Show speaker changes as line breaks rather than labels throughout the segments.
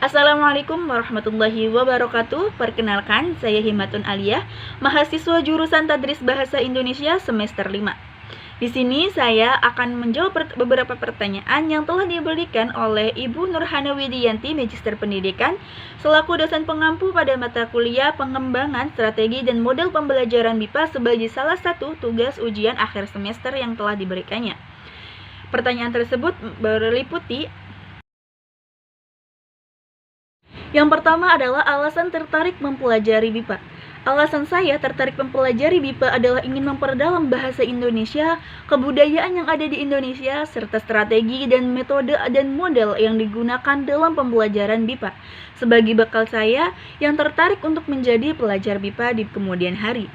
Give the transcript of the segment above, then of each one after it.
Assalamualaikum warahmatullahi wabarakatuh. Perkenalkan, saya Himatun Aliyah, mahasiswa jurusan Tadris Bahasa Indonesia semester 5. Di sini saya akan menjawab beberapa pertanyaan yang telah diberikan oleh Ibu Nurhana Widiyanti, Magister Pendidikan, selaku dosen pengampu pada mata kuliah Pengembangan Strategi dan Model Pembelajaran MIPA sebagai salah satu tugas ujian akhir semester yang telah diberikannya. Pertanyaan tersebut berliputi: yang pertama adalah alasan tertarik mempelajari MIPA. Alasan saya tertarik mempelajari MIPA adalah ingin memperdalam bahasa Indonesia, kebudayaan yang ada di Indonesia, serta strategi dan metode dan model yang digunakan dalam pembelajaran MIPA. Sebagai bekal saya yang tertarik untuk menjadi pelajar MIPA di kemudian hari.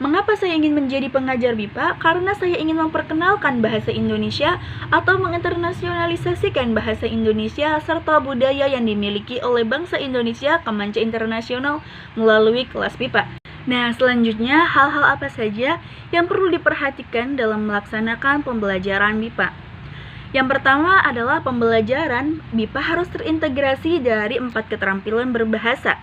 Mengapa saya ingin menjadi pengajar MIPA? Karena saya ingin memperkenalkan bahasa Indonesia atau menginternasionalisasikan bahasa Indonesia serta budaya yang dimiliki oleh bangsa Indonesia ke manca internasional melalui kelas MIPA. Nah, selanjutnya hal-hal apa saja yang perlu diperhatikan dalam melaksanakan pembelajaran MIPA? Yang pertama adalah pembelajaran MIPA harus terintegrasi dari 4 keterampilan berbahasa.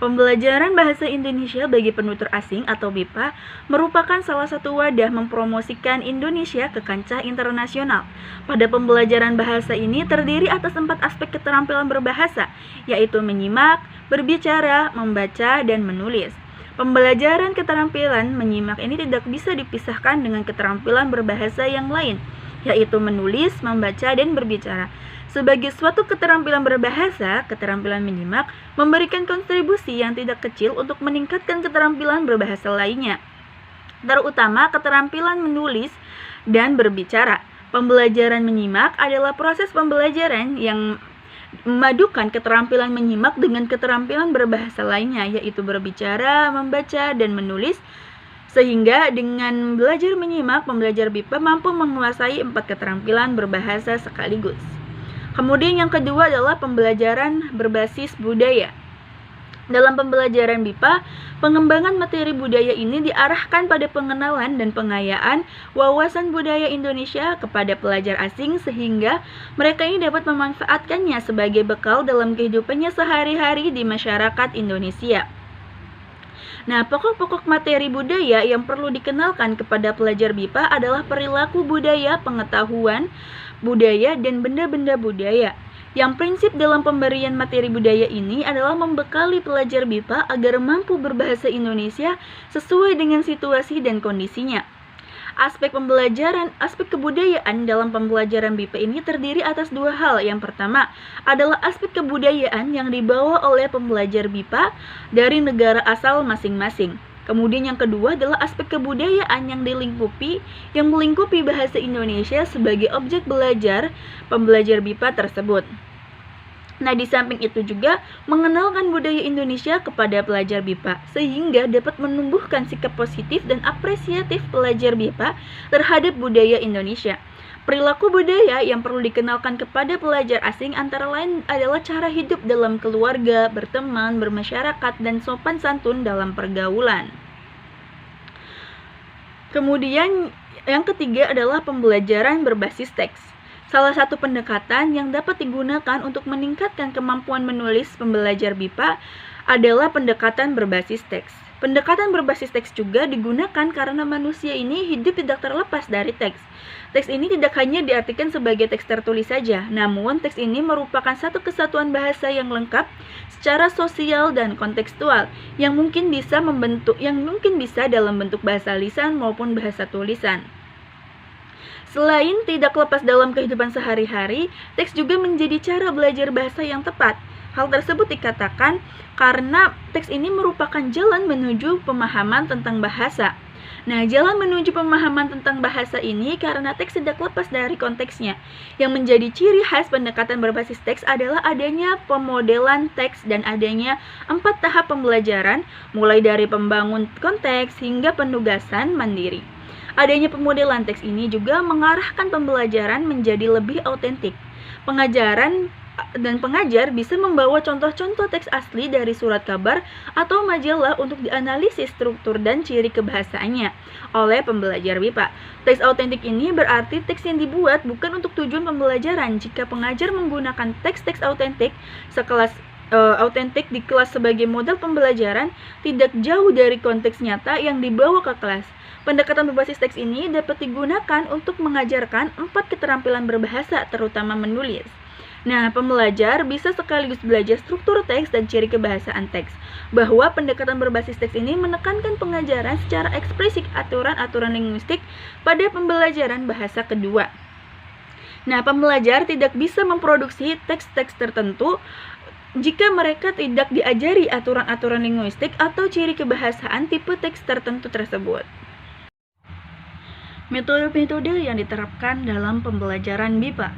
Pembelajaran bahasa Indonesia bagi penutur asing atau MIPA merupakan salah satu wadah mempromosikan Indonesia ke kancah internasional. Pada pembelajaran bahasa ini terdiri atas 4 aspek keterampilan berbahasa, yaitu menyimak, berbicara, membaca, dan menulis. Pembelajaran keterampilan menyimak ini tidak bisa dipisahkan dengan keterampilan berbahasa yang lain, yaitu menulis, membaca, dan berbicara. Sebagai suatu keterampilan berbahasa, keterampilan menyimak memberikan kontribusi yang tidak kecil untuk meningkatkan keterampilan berbahasa lainnya, terutama keterampilan menulis dan berbicara. Pembelajaran menyimak adalah proses pembelajaran yang memadukan keterampilan menyimak dengan keterampilan berbahasa lainnya, yaitu berbicara, membaca, dan menulis. Sehingga dengan belajar menyimak, pembelajar MIPA mampu menguasai 4 keterampilan berbahasa sekaligus. Kemudian yang kedua adalah pembelajaran berbasis budaya. Dalam pembelajaran MIPA, pengembangan materi budaya ini diarahkan pada pengenalan dan pengayaan wawasan budaya Indonesia kepada pelajar asing sehingga mereka ini dapat memanfaatkannya sebagai bekal dalam kehidupannya sehari-hari di masyarakat Indonesia. Nah, pokok-pokok materi budaya yang perlu dikenalkan kepada pelajar MIPA adalah perilaku budaya, pengetahuan budaya, dan benda-benda budaya. Yang prinsip dalam pemberian materi budaya ini adalah membekali pelajar MIPA agar mampu berbahasa Indonesia sesuai dengan situasi dan kondisinya. Aspek kebudayaan dalam pembelajaran MIPA ini terdiri atas 2 hal. Yang pertama adalah aspek kebudayaan yang dibawa oleh pembelajar MIPA dari negara asal masing-masing. Kemudian yang kedua adalah aspek kebudayaan yang melingkupi bahasa Indonesia sebagai objek belajar pembelajar MIPA tersebut. Nah, di samping itu juga mengenalkan budaya Indonesia kepada pelajar MIPA sehingga dapat menumbuhkan sikap positif dan apresiatif pelajar MIPA terhadap budaya Indonesia. Perilaku budaya yang perlu dikenalkan kepada pelajar asing antara lain adalah cara hidup dalam keluarga, berteman, bermasyarakat, dan sopan santun dalam pergaulan. Kemudian yang ketiga adalah pembelajaran berbasis teks. Salah satu pendekatan yang dapat digunakan untuk meningkatkan kemampuan menulis pembelajar MIPA adalah pendekatan berbasis teks. Pendekatan berbasis teks juga digunakan karena manusia ini hidup tidak terlepas dari teks. Teks ini tidak hanya diartikan sebagai teks tertulis saja, namun teks ini merupakan satu kesatuan bahasa yang lengkap secara sosial dan kontekstual yang mungkin bisa dalam bentuk bahasa lisan maupun bahasa tulisan. Selain tidak lepas dalam kehidupan sehari-hari, teks juga menjadi cara belajar bahasa yang tepat. Hal tersebut dikatakan karena teks ini merupakan jalan menuju pemahaman tentang bahasa. Nah, jalan menuju pemahaman tentang bahasa ini karena teks tidak lepas dari konteksnya. Yang menjadi ciri khas pendekatan berbasis teks adalah adanya pemodelan teks dan adanya 4 tahap pembelajaran, mulai dari pembangun konteks hingga penugasan mandiri. Adanya pemodelan teks ini juga mengarahkan pembelajaran menjadi lebih autentik. Pengajar bisa membawa contoh-contoh teks asli dari surat kabar atau majalah untuk dianalisis struktur dan ciri kebahasaannya oleh pembelajar MIPA. Teks autentik ini berarti teks yang dibuat bukan untuk tujuan pembelajaran. Jika pengajar menggunakan teks-teks autentik sekelas autentik di kelas sebagai model pembelajaran tidak jauh dari konteks nyata yang dibawa ke kelas. Pendekatan berbasis teks ini dapat digunakan untuk mengajarkan 4 keterampilan berbahasa, terutama menulis. Nah, pembelajar bisa sekaligus belajar struktur teks dan ciri kebahasaan teks. Bahwa pendekatan berbasis teks ini menekankan pengajaran secara eksplisit aturan-aturan linguistik pada pembelajaran bahasa kedua. Nah, pembelajar tidak bisa memproduksi teks-teks tertentu jika mereka tidak diajari aturan-aturan linguistik atau ciri kebahasaan tipe teks tertentu tersebut. Metode-metode yang diterapkan dalam pembelajaran BIPA.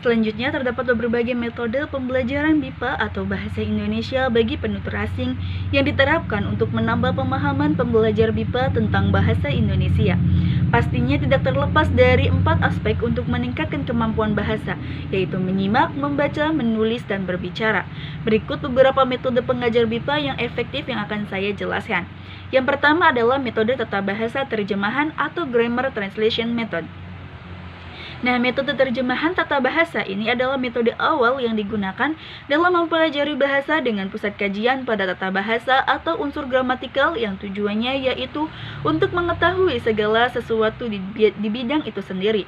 Selanjutnya, terdapat berbagai metode pembelajaran BIPA atau Bahasa Indonesia bagi penutur asing yang diterapkan untuk menambah pemahaman pembelajar BIPA tentang bahasa Indonesia. Pastinya tidak terlepas dari 4 aspek untuk meningkatkan kemampuan bahasa, yaitu menyimak, membaca, menulis, dan berbicara. Berikut beberapa metode pengajar BIPA yang efektif yang akan saya jelaskan. Yang pertama adalah metode tata bahasa terjemahan atau Grammar Translation Method. Nah, metode terjemahan tata bahasa ini adalah metode awal yang digunakan dalam mempelajari bahasa dengan pusat kajian pada tata bahasa atau unsur gramatikal yang tujuannya yaitu untuk mengetahui segala sesuatu di bidang itu sendiri.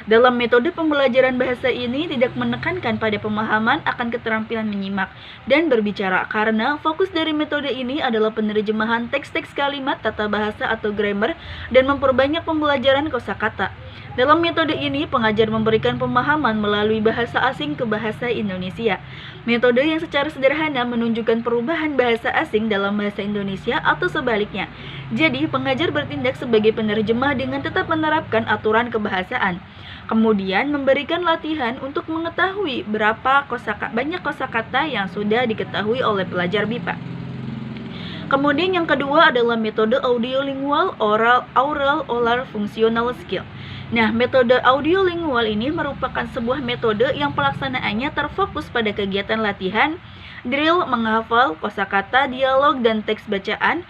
Dalam metode pembelajaran bahasa ini tidak menekankan pada pemahaman akan keterampilan menyimak dan berbicara karena fokus dari metode ini adalah penerjemahan teks-teks kalimat tata bahasa atau grammar dan memperbanyak pembelajaran kosakata. Dalam metode ini, pengajar memberikan pemahaman melalui bahasa asing ke bahasa Indonesia. Metode yang secara sederhana menunjukkan perubahan bahasa asing dalam bahasa Indonesia atau sebaliknya. Jadi, pengajar bertindak sebagai penerjemah dengan tetap menerapkan aturan kebahasaan. Kemudian, memberikan latihan untuk mengetahui banyak kosakata yang sudah diketahui oleh pelajar BIPA. Kemudian yang kedua adalah metode audiolingual oral functional skill. Nah, metode audiolingual ini merupakan sebuah metode yang pelaksanaannya terfokus pada kegiatan latihan, drill, menghafal, kosakata, dialog, dan teks bacaan.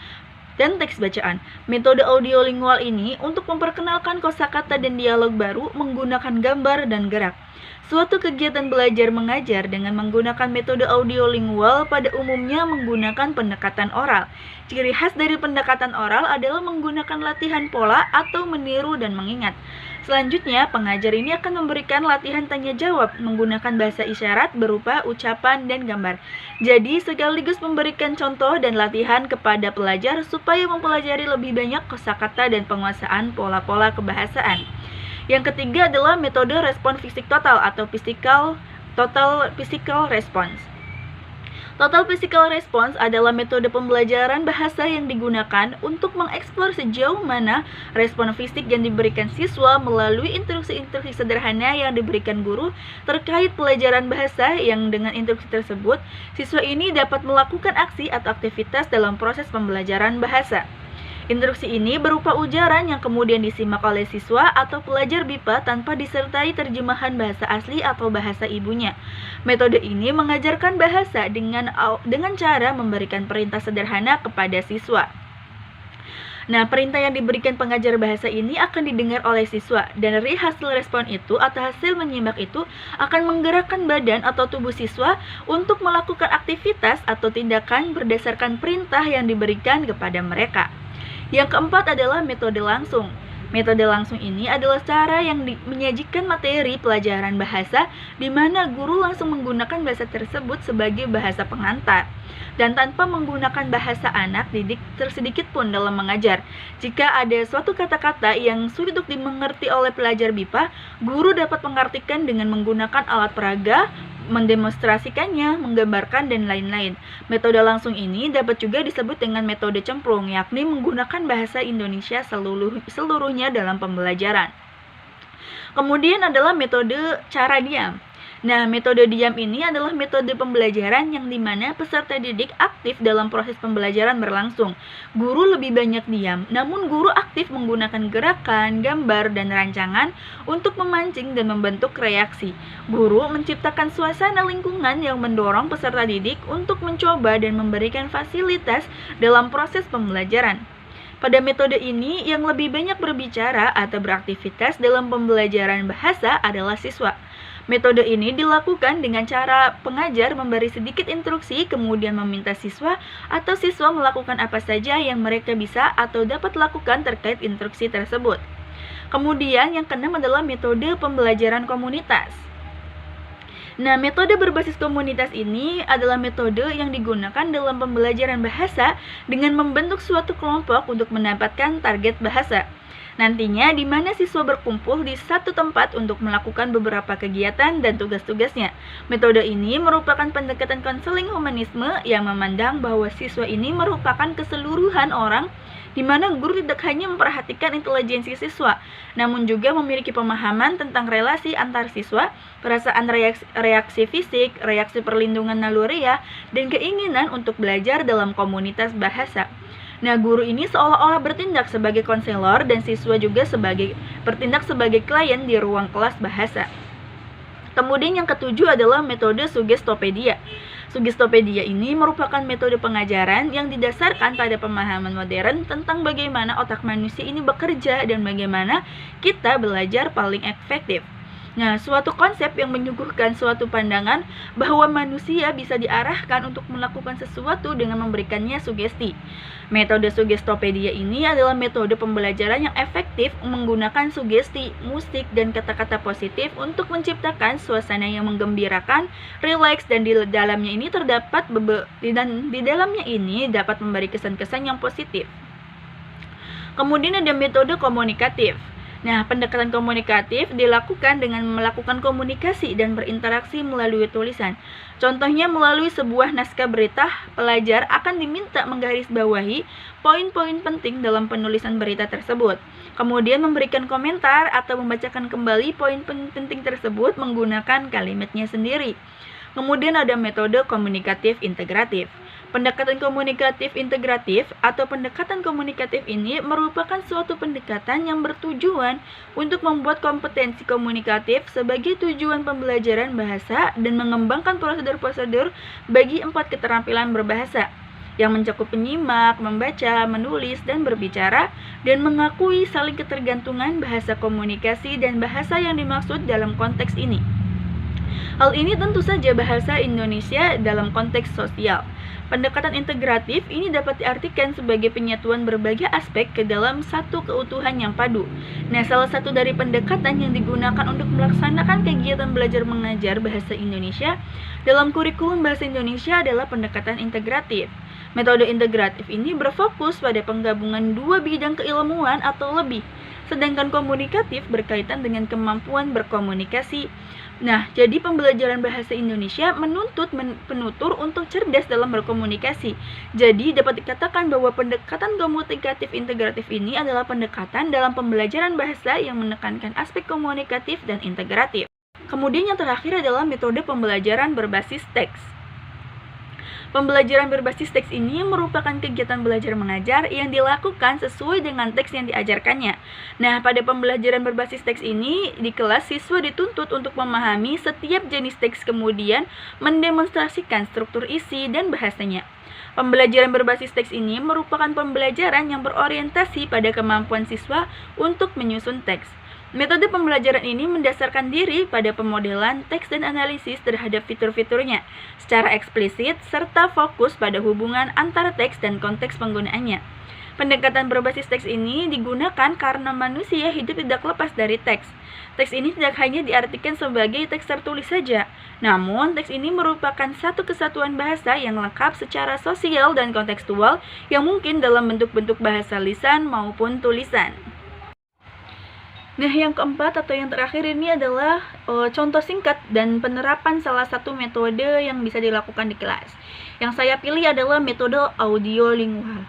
Metode audiolingual ini untuk memperkenalkan kosakata dan dialog baru menggunakan gambar dan gerak. Suatu kegiatan belajar mengajar dengan menggunakan metode audiolingual pada umumnya menggunakan pendekatan oral. Ciri khas dari pendekatan oral adalah menggunakan latihan pola atau meniru dan mengingat. Selanjutnya, pengajar ini akan memberikan latihan tanya jawab menggunakan bahasa isyarat berupa ucapan dan gambar. Jadi, sekaligus memberikan contoh dan latihan kepada pelajar supaya mempelajari lebih banyak kosakata dan penguasaan pola-pola kebahasaan. Yang ketiga adalah metode respon fisik total atau total physical response. Total physical response adalah metode pembelajaran bahasa yang digunakan untuk mengeksplor sejauh mana respon fisik yang diberikan siswa melalui instruksi-instruksi sederhana yang diberikan guru terkait pelajaran bahasa yang dengan instruksi tersebut, siswa ini dapat melakukan aksi atau aktivitas dalam proses pembelajaran bahasa. Instruksi ini berupa ujaran yang kemudian disimak oleh siswa atau pelajar BIPA tanpa disertai terjemahan bahasa asli atau bahasa ibunya. Metode ini mengajarkan bahasa dengan cara memberikan perintah sederhana kepada siswa. Nah, perintah yang diberikan pengajar bahasa ini akan didengar oleh siswa, dan dari hasil respon itu atau hasil menyimak itu akan menggerakkan badan atau tubuh siswa untuk melakukan aktivitas atau tindakan berdasarkan perintah yang diberikan kepada mereka. Yang keempat adalah metode langsung. Metode langsung ini adalah cara yang menyajikan materi pelajaran bahasa di mana guru langsung menggunakan bahasa tersebut sebagai bahasa pengantar dan tanpa menggunakan bahasa anak didik tersedikit pun dalam mengajar. Jika ada suatu kata-kata yang sulit untuk dimengerti oleh pelajar BIPA, guru dapat mengartikan dengan menggunakan alat peraga, mendemonstrasikannya, menggambarkan, dan lain-lain. Metode langsung ini dapat juga disebut dengan metode cemplung, yakni menggunakan bahasa Indonesia seluruhnya dalam pembelajaran. Kemudian adalah metode cara diam. Nah, metode diam ini adalah metode pembelajaran yang dimana peserta didik aktif dalam proses pembelajaran berlangsung. Guru lebih banyak diam, namun guru aktif menggunakan gerakan, gambar, dan rancangan untuk memancing dan membentuk reaksi. Guru menciptakan suasana lingkungan yang mendorong peserta didik untuk mencoba dan memberikan fasilitas dalam proses pembelajaran. Pada metode ini, yang lebih banyak berbicara atau beraktivitas dalam pembelajaran bahasa adalah siswa. Metode ini dilakukan dengan cara pengajar memberi sedikit instruksi, kemudian meminta siswa atau siswa melakukan apa saja yang mereka bisa atau dapat lakukan terkait instruksi tersebut. Kemudian yang keenam adalah metode pembelajaran komunitas. Nah, metode berbasis komunitas ini adalah metode yang digunakan dalam pembelajaran bahasa dengan membentuk suatu kelompok untuk mendapatkan target bahasa. Nantinya di mana siswa berkumpul di satu tempat untuk melakukan beberapa kegiatan dan tugas-tugasnya. Metode ini merupakan pendekatan konseling humanisme yang memandang bahwa siswa ini merupakan keseluruhan orang di mana guru tidak hanya memperhatikan intelijensi siswa, namun juga memiliki pemahaman tentang relasi antar siswa, perasaan reaksi fisik, reaksi perlindungan naluriah, dan keinginan untuk belajar dalam komunitas bahasa. Nah, guru ini seolah-olah bertindak sebagai konselor dan siswa juga bertindak sebagai klien di ruang kelas bahasa. Kemudian yang ketujuh adalah metode Suggestopedia. Suggestopedia ini merupakan metode pengajaran yang didasarkan pada pemahaman modern tentang bagaimana otak manusia ini bekerja dan bagaimana kita belajar paling efektif. Nah, suatu konsep yang menyuguhkan suatu pandangan bahwa manusia bisa diarahkan untuk melakukan sesuatu dengan memberikannya sugesti. Metode Suggestopedia ini adalah metode pembelajaran yang efektif menggunakan sugesti, musik, dan kata-kata positif untuk menciptakan suasana yang menggembirakan, rileks, dan di dalamnya ini dapat memberi kesan-kesan yang positif. Kemudian ada metode komunikatif. Nah, pendekatan komunikatif dilakukan dengan melakukan komunikasi dan berinteraksi melalui tulisan. Contohnya melalui sebuah naskah berita, pelajar akan diminta menggarisbawahi poin-poin penting dalam penulisan berita tersebut. Kemudian memberikan komentar atau membacakan kembali poin penting tersebut menggunakan kalimatnya sendiri. Kemudian ada metode komunikatif integratif. Pendekatan komunikatif integratif atau pendekatan komunikatif ini merupakan suatu pendekatan yang bertujuan untuk membuat kompetensi komunikatif sebagai tujuan pembelajaran bahasa dan mengembangkan prosedur-prosedur bagi 4 keterampilan berbahasa yang mencakup menyimak, membaca, menulis, dan berbicara, dan mengakui saling ketergantungan bahasa komunikasi dan bahasa yang dimaksud dalam konteks ini. Hal ini tentu saja bahasa Indonesia dalam konteks sosial. Pendekatan integratif ini dapat diartikan sebagai penyatuan berbagai aspek ke dalam satu keutuhan yang padu. Nah, salah satu dari pendekatan yang digunakan untuk melaksanakan kegiatan belajar mengajar bahasa Indonesia dalam kurikulum bahasa Indonesia adalah pendekatan integratif. Metode integratif ini berfokus pada penggabungan 2 bidang keilmuan atau lebih, sedangkan komunikatif berkaitan dengan kemampuan berkomunikasi. Nah, jadi pembelajaran bahasa Indonesia menuntut penutur untuk cerdas dalam berkomunikasi. Jadi, dapat dikatakan bahwa pendekatan komunikatif integratif ini adalah pendekatan dalam pembelajaran bahasa yang menekankan aspek komunikatif dan integratif. Kemudian yang terakhir adalah metode pembelajaran berbasis teks. Pembelajaran berbasis teks ini merupakan kegiatan belajar mengajar yang dilakukan sesuai dengan teks yang diajarkannya. Nah, pada pembelajaran berbasis teks ini, di kelas siswa dituntut untuk memahami setiap jenis teks kemudian mendemonstrasikan struktur isi dan bahasanya. Pembelajaran berbasis teks ini merupakan pembelajaran yang berorientasi pada kemampuan siswa untuk menyusun teks. Metode pembelajaran ini mendasarkan diri pada pemodelan teks dan analisis terhadap fitur-fiturnya secara eksplisit serta fokus pada hubungan antara teks dan konteks penggunaannya. Pendekatan berbasis teks ini digunakan karena manusia hidup tidak lepas dari teks. Teks ini tidak hanya diartikan sebagai teks tertulis saja, namun teks ini merupakan satu kesatuan bahasa yang lengkap secara sosial dan kontekstual yang mungkin dalam bentuk-bentuk bahasa lisan maupun tulisan. Nah, yang keempat atau yang terakhir ini adalah contoh singkat dan penerapan salah satu metode yang bisa dilakukan di kelas. Yang saya pilih adalah metode audiolingual.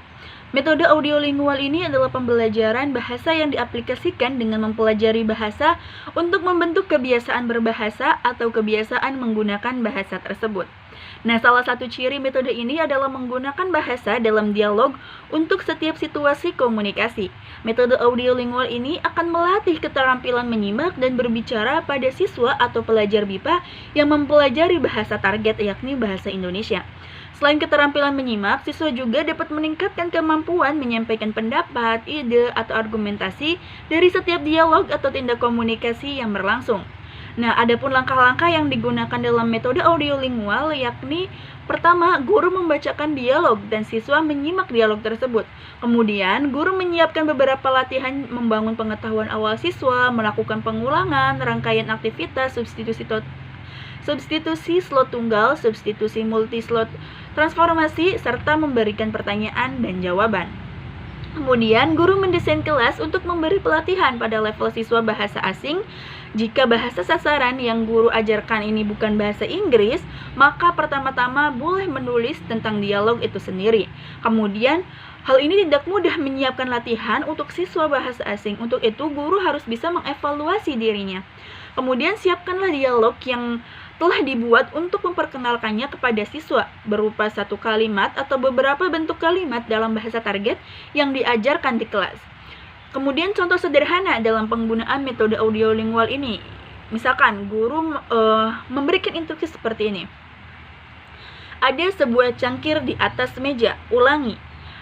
Metode audiolingual ini adalah pembelajaran bahasa yang diaplikasikan dengan mempelajari bahasa untuk membentuk kebiasaan berbahasa atau kebiasaan menggunakan bahasa tersebut. Nah, salah satu ciri metode ini adalah menggunakan bahasa dalam dialog untuk setiap situasi komunikasi. Metode audiolingual ini akan melatih keterampilan menyimak dan berbicara pada siswa atau pelajar BIPA yang mempelajari bahasa target, yakni bahasa Indonesia. Selain keterampilan menyimak, siswa juga dapat meningkatkan kemampuan menyampaikan pendapat, ide, atau argumentasi dari setiap dialog atau tindak komunikasi yang berlangsung. Nah, adapun langkah-langkah yang digunakan dalam metode audiolingual yakni pertama, guru membacakan dialog dan siswa menyimak dialog tersebut. Kemudian, guru menyiapkan beberapa latihan membangun pengetahuan awal siswa, melakukan pengulangan, rangkaian aktivitas, substitusi slot tunggal, substitusi multi slot transformasi, serta memberikan pertanyaan dan jawaban. Kemudian, guru mendesain kelas untuk memberi pelatihan pada level siswa bahasa asing. Jika bahasa sasaran yang guru ajarkan ini bukan bahasa Inggris, maka pertama-tama boleh menulis tentang dialog itu sendiri. Kemudian, hal ini tidak mudah menyiapkan latihan untuk siswa bahasa asing. Untuk itu, guru harus bisa mengevaluasi dirinya. Kemudian, siapkanlah dialog yang telah dibuat untuk memperkenalkannya kepada siswa berupa satu kalimat atau beberapa bentuk kalimat dalam bahasa target yang diajarkan di kelas. Kemudian contoh sederhana dalam penggunaan metode audiolingual ini. Misalkan guru memberikan instruksi seperti ini. Ada sebuah cangkir di atas meja, ulangi.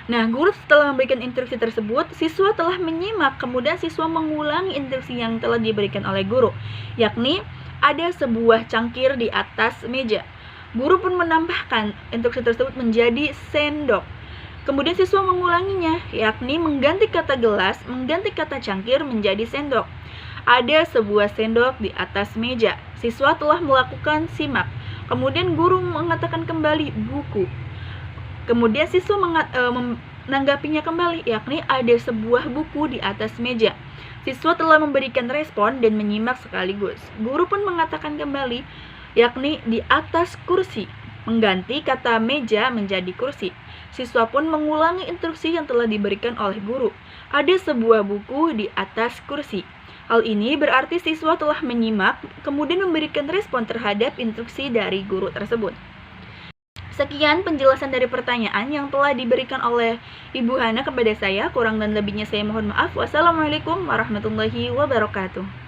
Nah, guru setelah memberikan instruksi tersebut, siswa telah menyimak, kemudian siswa mengulangi instruksi yang telah diberikan oleh guru, yakni ada sebuah cangkir di atas meja. Guru pun menambahkan instruksi tersebut menjadi sendok. Kemudian siswa mengulanginya, yakni mengganti kata gelas, mengganti kata cangkir menjadi sendok. Ada sebuah sendok di atas meja. Siswa telah melakukan simak. Kemudian guru mengatakan kembali buku. Kemudian siswa menanggapinya kembali, yakni ada sebuah buku di atas meja. Siswa telah memberikan respon dan menyimak sekaligus. Guru pun mengatakan kembali, yakni di atas kursi, mengganti kata meja menjadi kursi. Siswa pun mengulangi instruksi yang telah diberikan oleh guru. Ada sebuah buku di atas kursi. Hal ini berarti siswa telah menyimak, kemudian memberikan respon terhadap instruksi dari guru tersebut. Sekian penjelasan dari pertanyaan yang telah diberikan oleh Ibu Hana kepada saya. Kurang dan lebihnya saya mohon maaf. Wassalamualaikum warahmatullahi wabarakatuh.